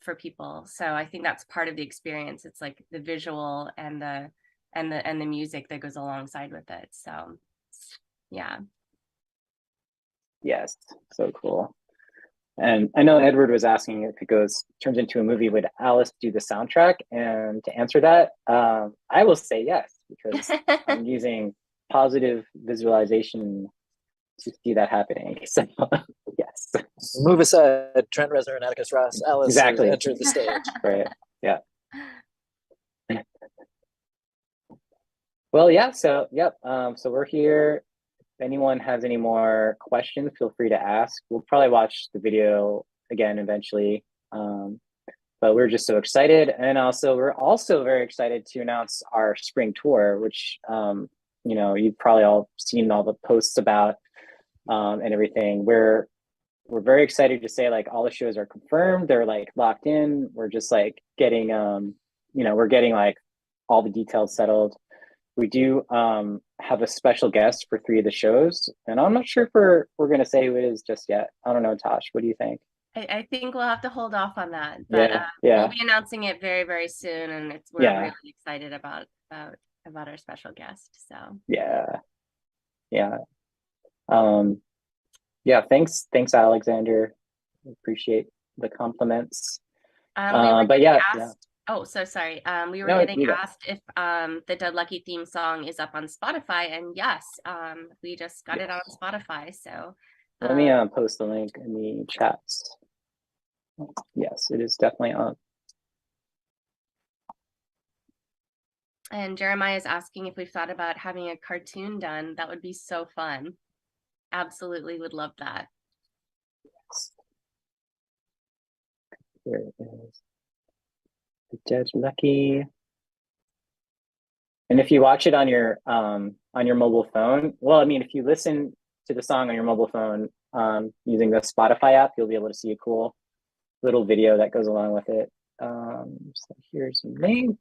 for people. So I think that's part of the experience. It's like the visual and the music that goes alongside with it. So yeah. Yes, so cool. And I know Edward was asking if it turns into a movie, would Alice do the soundtrack? And to answer that, I will say yes, because I'm using positive visualization to see that happening. So yes. Move aside, Trent Reznor and Atticus Ross. Alice has Exactly. entered the stage. Right. Yeah. Well, yeah. So, yep. So we're here. If anyone has any more questions, feel free to ask. We'll probably watch the video again eventually. But we're just so excited. And also, we're also very excited to announce our spring tour, which, you've probably all seen all the posts about and everything. We're very excited to say like all the shows are confirmed. They're like locked in. We're just like getting, we're getting like all the details settled. We do have a special guest for 3 of the shows, and I'm not sure if we're going to say who it is just yet. I don't know, Tosh. What do you think? I think we'll have to hold off on that, but Yeah. we'll be announcing it very, very soon, and we're really excited about our special guest. So yeah. Thanks, Alexander. Appreciate the compliments. But yeah. Oh, so sorry. We were getting asked if the Dead Lucky theme song is up on Spotify, and yes, we just got it on Spotify. So let me post the link in the chats. Yes, it is definitely on. And Jeremiah is asking if we've thought about having a cartoon done. That would be so fun. Absolutely would love that. Yes. Here it is. The Dead Lucky. And if you watch it on your mobile phone, well, I mean, if you listen to the song on your mobile phone using the Spotify app, you'll be able to see a cool little video that goes along with it. So here's a link.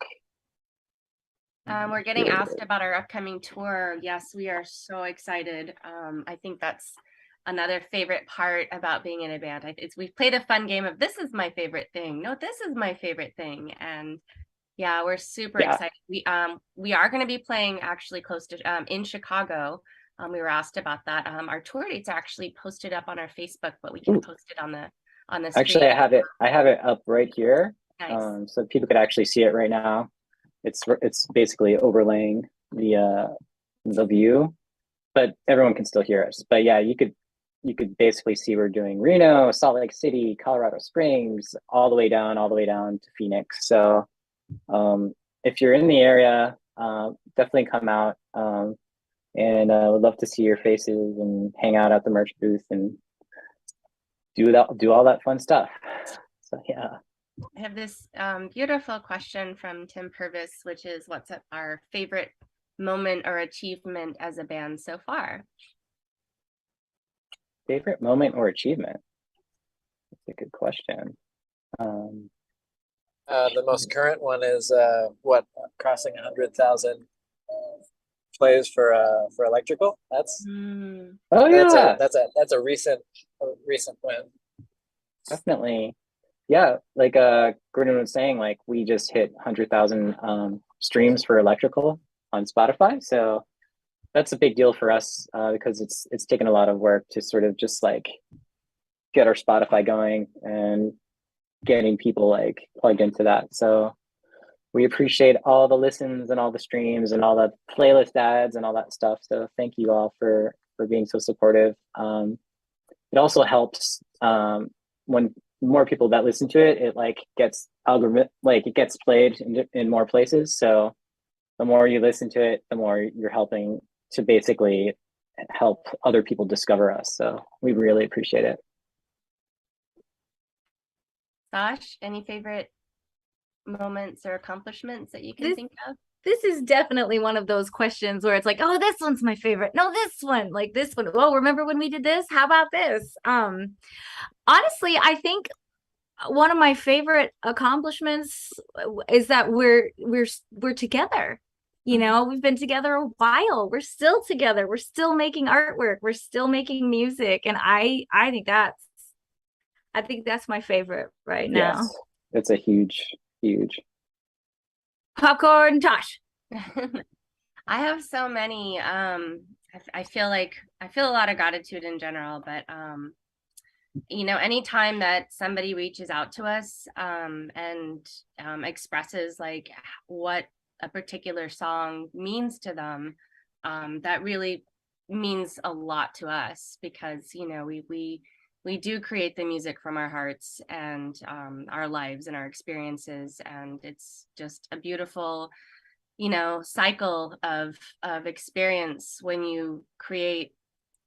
We're getting asked about our upcoming tour. Yes, we are so excited. I think that's another favorite part about being in a band. We've played a fun game of this is my favorite thing. No, this is my favorite thing. And yeah, we're super excited. We are going to be playing actually close to in Chicago. We were asked about that. Our tour dates are actually posted up on our Facebook, but we can post it on the Actually, screen. I have it up right here. Nice. So people could actually see it right now. It's basically overlaying the view, but everyone can still hear us. But yeah, you could basically see we're doing Reno, Salt Lake City, Colorado Springs, all the way down to Phoenix. So if you're in the area, definitely come out, and would love to see your faces and hang out at the merch booth and do all that fun stuff. So yeah. I have this beautiful question from Tim Purvis, which is what's our favorite moment or achievement as a band so far? Favorite moment or achievement? That's a good question. The most current one is crossing 100,000 plays for electrical. That's Oh yeah, that's a recent win. definitely. Yeah, like Gordon was saying, like we just hit 100,000 streams for electrical on Spotify. So that's a big deal for us because it's taken a lot of work to sort of just like get our Spotify going and getting people like plugged into that. So we appreciate all the listens and all the streams and all the playlist ads and all that stuff. So thank you all for being so supportive. It also helps when more people that listen to it, it like gets algorithm, like it gets played in more places. So the more you listen to it, the more you're helping to basically help other people discover us. So we really appreciate it. Sash, any favorite moments or accomplishments that you can think of? This is definitely one of those questions where it's like, oh, this one's my favorite. No, this one, like this one. Oh, remember when we did this? How about this? Honestly, I think one of my favorite accomplishments is that we're together. You know, we've been together a while. We're still together. We're still making artwork. We're still making music, and I think that's my favorite right now. Yes, it's a huge. Popcorn, Tosh. I have so many. I feel a lot of gratitude in general, but you know, anytime that somebody reaches out to us and expresses like what a particular song means to them, that really means a lot to us, because you know we do create the music from our hearts and our lives and our experiences, and it's just a beautiful, you know, cycle of experience when you create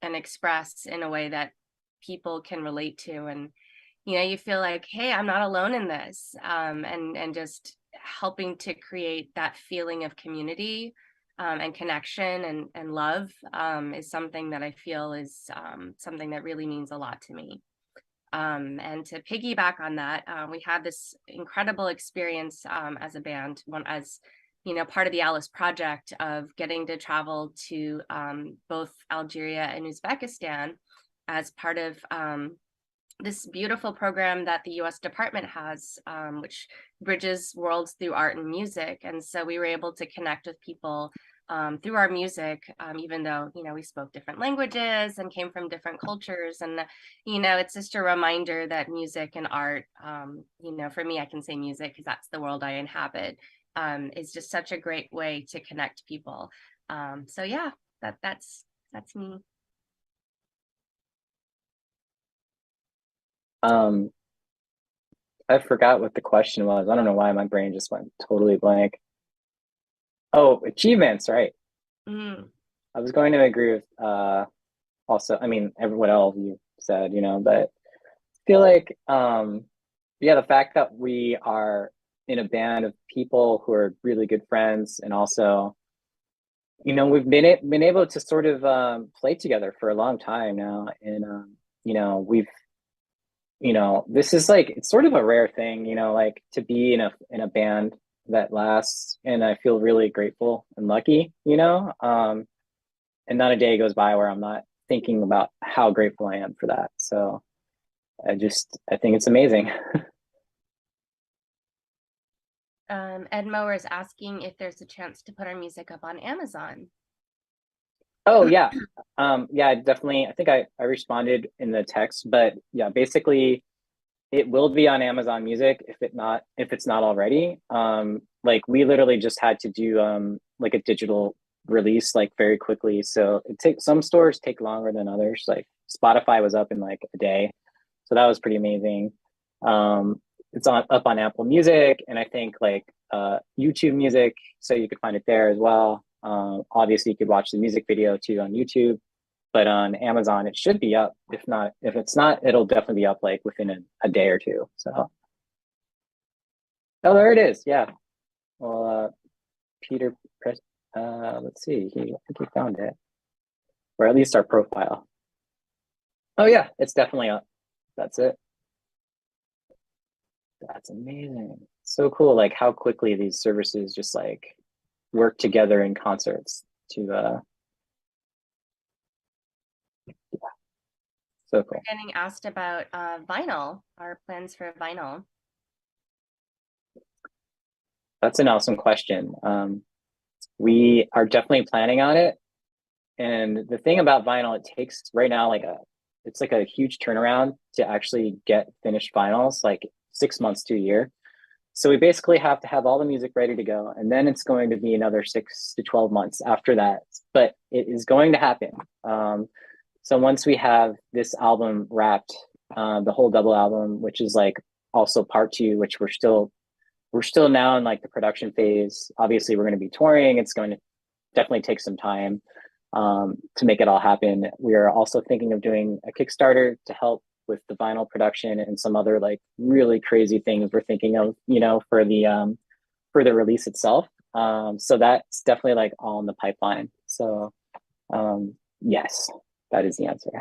and express in a way that people can relate to, and you know, you feel like, hey, I'm not alone in this, and just helping to create that feeling of community and connection and love is something that I feel is something that really means a lot to me. And to piggyback on that, we had this incredible experience as a band, as you know, part of the Alice project, of getting to travel to both Algeria and Uzbekistan as part of this beautiful program that the US Department has, which bridges worlds through art and music. And so we were able to connect with people through our music, even though, you know, we spoke different languages and came from different cultures. And, you know, it's just a reminder that music and art, you know, for me, I can say music because that's the world I inhabit, is just such a great way to connect people. So yeah, that's me. I forgot what the question was. I don't know why my brain just went totally blank. Oh, achievements, right. I was going to agree with also, I mean, what all of you said, you know, but I feel like yeah, the fact that we are in a band of people who are really good friends, and also, you know, we've been able to sort of play together for a long time now, and you know, we've, you know, this is like, it's sort of a rare thing, you know, like to be in a band that lasts, and I feel really grateful and lucky, you know, and not a day goes by where I'm not thinking about how grateful I am for that. So I think it's amazing. Ed Mower is asking if there's a chance to put our music up on Amazon. Oh yeah. Yeah, definitely. I think I responded in the text, but yeah, basically it will be on Amazon Music if it's not already. Like we literally just had to do like a digital release like very quickly. So some stores take longer than others. Like Spotify was up in like a day. So that was pretty amazing. It's up on Apple Music, and I think like YouTube Music, so you could find it there as well. Obviously you could watch the music video too on YouTube, but on Amazon it should be up. If it's not, it'll definitely be up like within a day or two. So, oh, there it is. Yeah. Well, Peter let's see. I think he found it, or at least our profile. Oh yeah, it's definitely up. That's it. That's amazing. So cool. Like how quickly these services just like work together in concerts to so cool. We're getting asked about vinyl, our plans for vinyl. That's an awesome question. We are definitely planning on it. And the thing about vinyl, it takes right now it's like a huge turnaround to actually get finished vinyls, like 6 months to a year. So we basically have to have all the music ready to go, and then it's going to be another 6 to 12 months after that. But it is going to happen. So once we have this album wrapped, the whole double album, which is like also part 2, which we're still now in like the production phase. Obviously, we're going to be touring. It's going to definitely take some time to make it all happen. We are also thinking of doing a Kickstarter to help with the vinyl production and some other like really crazy things we're thinking of, for the release itself. So that's definitely like all in the pipeline. So yes, that is the answer.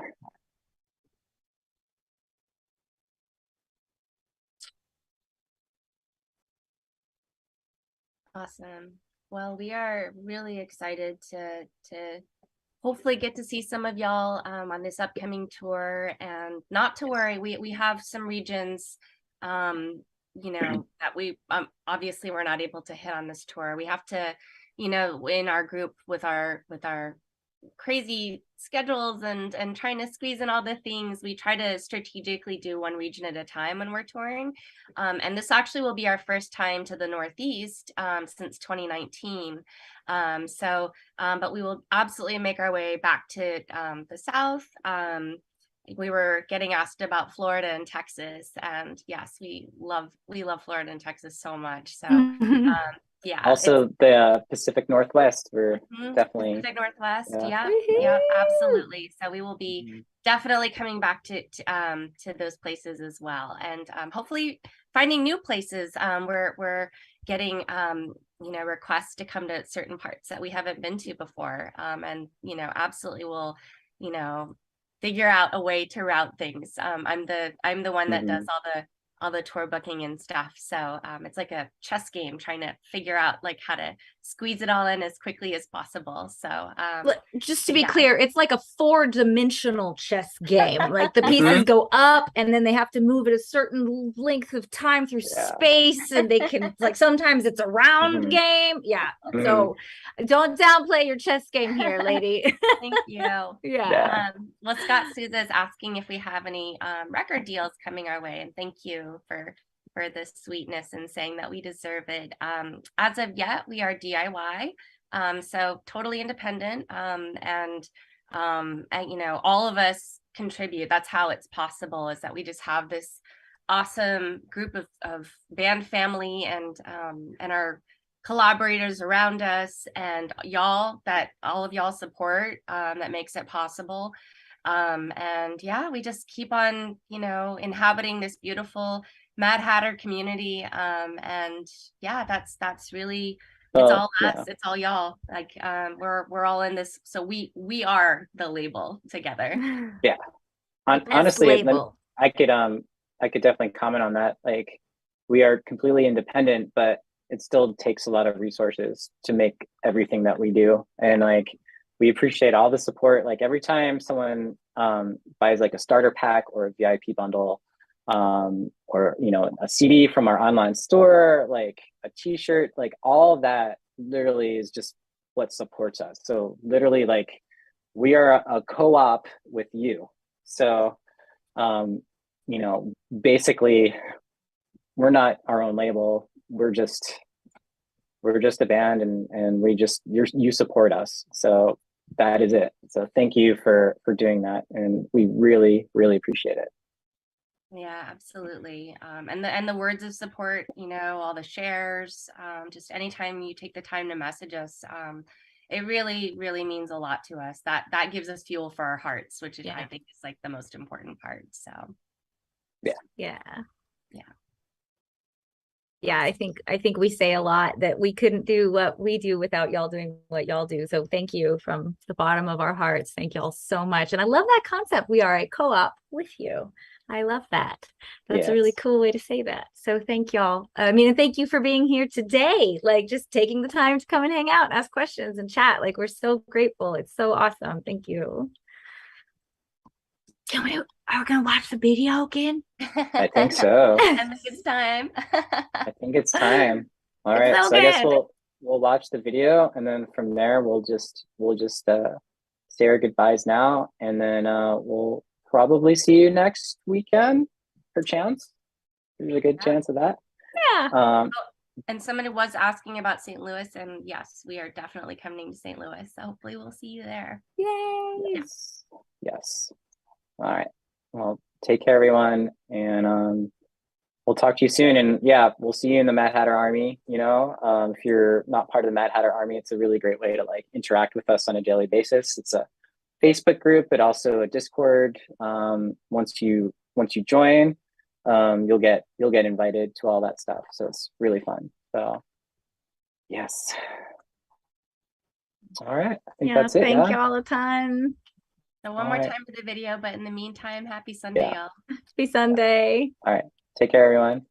Awesome. Well, we are really excited to hopefully get to see some of y'all on this upcoming tour. And not to worry, we have some regions that we obviously we're not able to hit on this tour. We have to, in our group with our crazy schedules and trying to squeeze in all the things, we try to strategically do one region at a time when we're touring. And this actually will be our first time to the Northeast since 2019. But we will absolutely make our way back to the South. We were getting asked about Florida and Texas, and yes, we love Florida and Texas so much. So yeah. Also the Pacific Northwest, we're definitely Pacific Northwest. Yeah. Yeah, absolutely. So we will be definitely coming back to those places as well, and hopefully finding new places. We're getting requests to come to certain parts that we haven't been to before, and absolutely will figure out a way to route things. I'm the one that does all the tour booking and stuff. So it's like a chess game trying to figure out like how to squeeze it all in as quickly as possible. So just to be clear, it's like a 4-dimensional chess game. Like the pieces go up and then they have to move at a certain length of time through space, and they can like sometimes it's a round game. Yeah. So don't downplay your chess game here, lady. Thank you. Well, Scott Souza is asking if we have any record deals coming our way, and thank you for the sweetness and saying that we deserve it. As of yet, we are DIY, so totally independent, and all of us contribute. That's how it's possible, is that we just have this awesome group of band family and our collaborators around us, and y'all, that all of y'all support, that makes it possible. And yeah, we just keep on inhabiting this beautiful Mad Hatter community, and yeah, that's really it's all us, it's all y'all. Like we're all in this, so we are the label together. Honestly, I could definitely comment on that. Like we are completely independent, but it still takes a lot of resources to make everything that we do, and like we appreciate all the support. Like every time someone buys like a starter pack or a VIP bundle, or a CD from our online store, like a t-shirt, like all of that literally is just what supports us. So literally, like we are a co-op with you. So basically we're not our own label. We're just a band, and you support us. So that is it. So thank you for doing that, and we really, really appreciate it. Yeah, absolutely. And the words of support, all the shares, just anytime you take the time to message us, it really, really means a lot to us. That gives us fuel for our hearts, which I think is like the most important part. So yeah. yeah, I think we say a lot that we couldn't do what we do without y'all doing what y'all do. So thank you from the bottom of our hearts. Thank y'all so much. And I love that concept. We are a co-op with you. I love that. That's a really Yes. cool way to say that. So thank y'all. I mean, and thank you for being here today. Like just taking the time to come and hang out and ask questions and chat. Like we're so grateful. It's so awesome. Thank you. Are we gonna watch the video again? I think so. I think it's time. I think it's time. All It's right, so so I guess good. we'll watch the video, and then from there we'll just say our goodbyes now, and then we'll probably see you next weekend, perchance. There's a good Yeah. chance of that. Yeah. And somebody was asking about St. Louis, and yes, we are definitely coming to St. Louis. So hopefully we'll see you there. Yay. Yes. Yes. All right. Well, take care, everyone, and we'll talk to you soon. And yeah, we'll see you in the Mad Hatter Army. You know, if you're not part of the Mad Hatter Army, it's a really great way to like interact with us on a daily basis. It's a Facebook group, but also a Discord. Once you join, you'll get invited to all that stuff. So it's really fun. So yes. All right. I think Yeah, that's it. thank Yeah. y'all a ton. So one more Alright. time for the video, but in the meantime, happy Sunday, Yeah. y'all. Happy Sunday. All right. Take care, everyone.